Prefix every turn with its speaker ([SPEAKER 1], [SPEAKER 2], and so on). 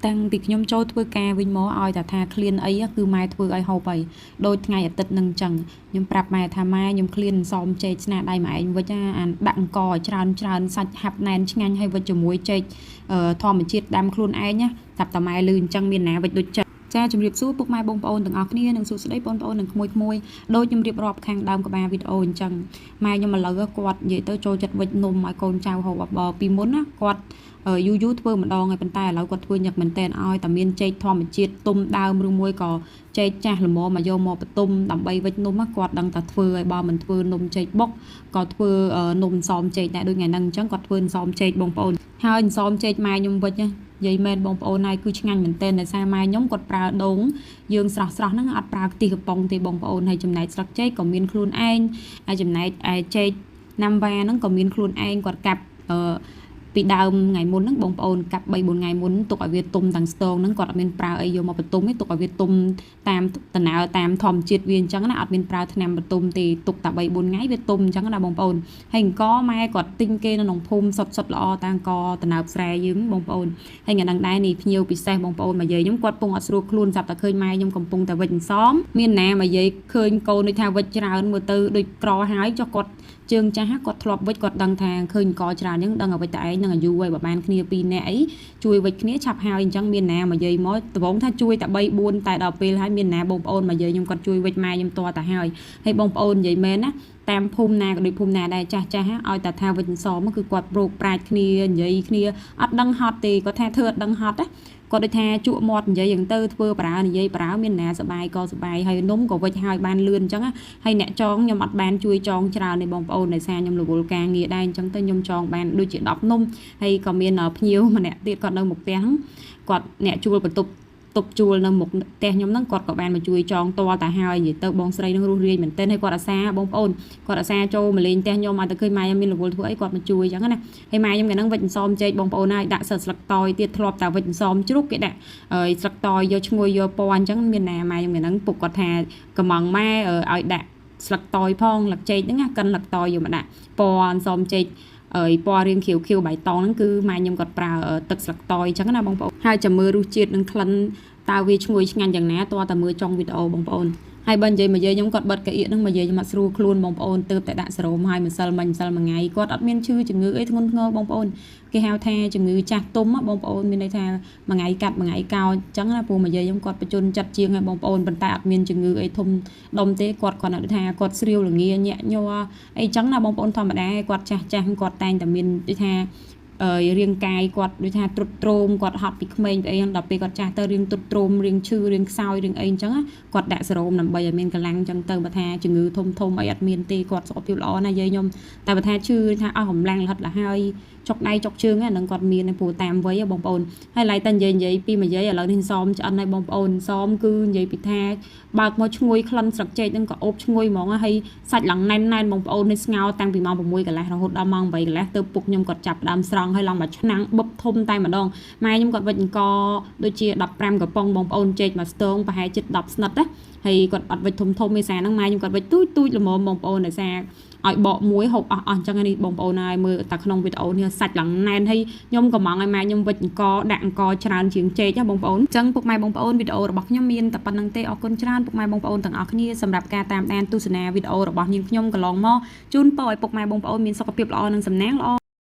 [SPEAKER 1] តាំងពីខ្ញុំចូលធ្វើការវិញមកឲ្យតែថាឃ្លានអីគឺម៉ែធ្វើឲ្យហូបអីដូចថ្ងៃអាទិត្យនឹងអញ្ចឹងខ្ញុំប្រាប់ម៉ែថាម៉ែខ្ញុំឃ្លានសមចេកស្នាដៃម៉ែឯងវិចអាដាក់អង្គឲ្យច្រើនសាច់ហាប់ណែនឆ្ងាញ់ហើយវិចជាមួយចេកធម្មជាតិដាំខ្លួនឯងណាតាប់តាម៉ែលឺអញ្ចឹងមានណាវិចដូចចិត្តចាជំរាបសួរពុកម៉ែបងប្អូនទាំងអស់គ្នានិងសួស្តីបងប្អូននិងក្មួយដូចខ្ញុំរៀបរាប់ខាងដើមក្បាលវីដេអូអញ្ចឹងម៉ែខ្ញុំឥឡូវគាត់និយាយទៅចូលចិត្តវិចនំឲ្យកូនចៅហូបបពីមុនណាគាត់យូរធ្វើម្ដងហើយប៉ុន្តែឥឡូវគាត់ធ្វើញឹកមែនតើឲ្យតែមានចេកធម្មជាតិទុំដើមឬមួយក៏ចេកចាស់ល្មមមកយកមកបន្ទុំដើម្បីវិចនំគាត់ដឹងតែធ្វើឲ្យបើមិនធ្វើនំចេកបុកក៏ធ្វើនំសមចេកដែរដូចថ្ងៃហ្នឹងអញ្ចឹងគាត់ធ្វើសមចេកបងប្អូនហើយសមចេកម៉ែខ្ញុំវិចណានិយាយមែនបងប្អូនហើយគឺឆ្ងាញ់មែនតើដោយសារម៉ែខ្ញុំគាត់ប្រើដូងយើងស្រស់ហ្នឹងអត់ប្រើខ្ទិះកំប៉ុងទេបងប្អូនហើយចំណែកស្លឹកចេកក៏មានខ្លួនឯងហើយចំណែកចេកណាំវ៉ាហ្នឹងក៏មានខ្លួនឯងគាត់កាប់ពីដើមថ្ងៃមុនហ្នឹងបងប្អូនកាប់3 4ថ្ងៃមុនទុកឲ្យវាទុំទាំងស្ទងហ្នឹងគាត់អត់មានប្រើអីយកមកបន្ទុំទេទុកឲ្យវាទុំតាមដំណើរតាមធម្មជាតិវាអញ្ចឹងណាអត់មានប្រើថ្នាំបន្ទុំទេទុកតែ3 4ថ្ងៃវាទុំអញ្ចឹងណាបងប្អូនហើយអង្គម៉ែគាត់ទិញគេនៅក្នុងភូមិសុតល្អតាអង្គតំណើបស្រែយើងបងប្អូនហើយថ្ងៃហ្នឹងដែរនេះភ្ញៀវពិសេសបងប្អូនមកយាយខ្ញុំគាត់ពងអត់ស្រួលខ្លួនចាប់តែឃើញម៉ែខ្ញុំកំពុងតែវិចអន្សមមានណាមកយាយឃើញកូនដូចថាវិចច្រើនមើលទៅដូចក្រហើយចុះគាត់ជើងចាស់គាត់ធ្លាប់វិចគាត់ដឹងថាឃើញកច្រើនអញ្ចឹងដឹងឲ្យវិចតែឯងនឹងអាយុហើយបើបានគ្នា2នាក់អីជួយវិចគ្នាឆាប់ហើយអញ្ចឹងមានណាមកយាយមកដំបងថាជួយតែ3 4តែដល់ពេលហើយមានណាបងប្អូនមកយាយខ្ញុំគាត់ជួយវិចម៉ែខ្ញុំតតែហើយបងប្អូននិយាយមែនណាតាមភូមិណាក៏ដូចភូមិណាដែរចាស់ឲ្យតែថាវិចអន្សមគឺគាត់ប្រោកប្រាជ្ញគ្នានិយាយគ្នាអត់ដឹងហត់ទេគាត់ថាធ្វើអត់ដឹងហត់ណាគាត់ដូចថាជក់មាត់និយាយយ៉ាងទៅធ្វើប្រើនិយាយប្រើមានណាសបាយក៏សបាយហើយនំក៏វិចហើយបានលឿនអញ្ចឹងហើយអ្នកចងខ្ញុំអត់បានជួយចងច្រើនទេបងប្អូនដោយសារខ្ញុំរវល់ការងារដែរអញ្ចឹងទៅខ្ញុំចងបានដូចជា10នំហើយក៏មានភ្ញៀវម្នាក់ទៀតគាត់នៅមុខផ្ទះគាត់អ្នកជួលបន្ទប់ជួលនៅមុខផ្ទះខ្ញុំហ្នឹងគាត់ក៏បានមកជួយចងតលតែហើយនិយាយទៅបងស្រីនឹងរស់រាយមែនទែនហើយគាត់អាសាបងប្អូនគាត់អាសាចូលមកលេងផ្ទះខ្ញុំឲ្យតែឃើញម៉ែខ្ញុំមានរវល់ធ្វើអីគាត់មកជួយអញ្ចឹងណាហើយម៉ែខ្ញុំកាលហ្នឹងវិចអន្សមចេកបងប្អូនហើយដាក់សិតស្លឹកតយទៀតធ្លាប់តែវិចអន្សមជ្រូកគេដាក់ស្លឹកតយយកឈ្ងុយយកពណ៌អញ្ចឹងមានណាម៉ែខ្ញុំកាលហ្នឹងពុកគាត់ថាកំងម៉ែឲ្យដាក់ស្លឹកតយផងស្លឹកចេកហ្នឹងណាកិនស្លឹកតយយកមកដាក់ពណ៌អន្សមចេកពណ៌រៀងខៀវបៃតងហ្នឹងគឺម៉ែខ្ញុំគាត់ប្រើទឹកស្លឹកតយអញ្ចឹងណាបងប្អូនហើយចាំមើលរសជាតិនិងក្លិនតើវាឈ្ងុយឆ្ងាញ់យ៉ាងណាតើមើលចុងវីដេអូបងប្អូនហើយបើនិយាយមកយាយខ្ញុំគាត់បិទកៅអៀកហ្នឹងមកយាយខ្ញុំអត់ស្រួលខ្លួនបងប្អូនទើបតែដាក់សេរ៉ូមហើយម្សិលមួយថ្ងៃគាត់អត់មានឈឺជំងឺអីធ្ងន់ធ្ងរបងប្អូនគេហៅថាជំងឺចាស់ទុំបងប្អូនមានន័យថាមួយថ្ងៃកាត់មួយថ្ងៃកោអញ្ចឹងណាព្រោះមកយាយខ្ញុំគាត់បញ្ជនចិត្តជាងហើយបងប្អូនប៉ុន្តែអត់មានជំងឺអីធំដុំទេគាត់គាត់ថាគាត់ស្រាវល្ងាញាក់ញ័រអីចឹងណាបងប្អូនធម្មតាគាត់ចាស់គាត់តែងតែមានដូចថារាងកាយគាត់ដូចថាទ្រុឌទ្រោមគាត់ហត់ពីក្មេងពីអីហ្នឹងដល់ពេលគាត់ចាស់ទៅរាងទ្រុឌទ្រោមរាងឈឺរាងខ្សោយរាងអីអញ្ចឹងគាត់ដាក់សេរ៉ូមដើម្បីឲ្យមានកម្លាំងអញ្ចឹងទៅបើថាជំងឺធំអីអត់មានទេគាត់សុខភាពល្អណាស់យាយខ្ញុំតែបើថាឈឺថាអស់កម្លាំងរហិតលហើយចុកដៃចុកជើងហ្នឹងគាត់មានព្រោះតាមវ័យបងប្អូនហើយឡៃតែនិយាយពីមួយយាយឥឡូវនេះសមឆ្អិនហើយបងប្អូនសមគឺនិយាយពីថាបើកមកឈ្ងុយក្លិនស្លឹកចេកហ្នឹងក៏អូបឈ្ងុយហ្មងហើយសាច់ឡើងណែនបងប្អូននេះស្ងោតាំងពីម៉ោង 6 កន្លះរហូតដល់ម៉ោង 8 កន្លះទៅពុកខ្ញុំគាត់ចាប់ដើមស្រង់ហើយឡើងមកឆ្នាំងបឹបធំតែម្ដងម៉ែខ្ញុំគាត់វិចអង្គដូចជា15កំប៉ុងបងប្អូនចេកមកស្ទងប្រហែលជិត10ស្និតណាហើយគាត់អត់វិចធំមេសាហ្នឹងម៉ែខ្ញុំគាត់វិចទូចល្មមបងប្អូនដោយសារឲ្យបកមួយហូបអស់អញ្ចឹងនេះបងប្អូនហើយមើលតែក្នុងវីដេអូនេះសាច់ឡើងណែនហើយខ្ញុំកំងឲ្យម៉ែខ្ញុំវិចអង្គដាក់អង្គច្រើនជាងចេកណាបងប្អូនអញ្ចឹងពុកម៉ែបងប្អូនវីដេអូរបស់ខ្ញុំមានតែប៉ុណ្្នឹងទេអរគុណច្រើនពុកម៉ែបងប្អូនទាំងអស់គ្នាសម្រាប់ការតាមដានទស្សនាវីដេអូរបស់នាងខ្ញុំកន្លងមកជូនពរឲ្យពុកម៉ែបងប្អូនមានសុខភាពល្អនិងសំណាងល្អ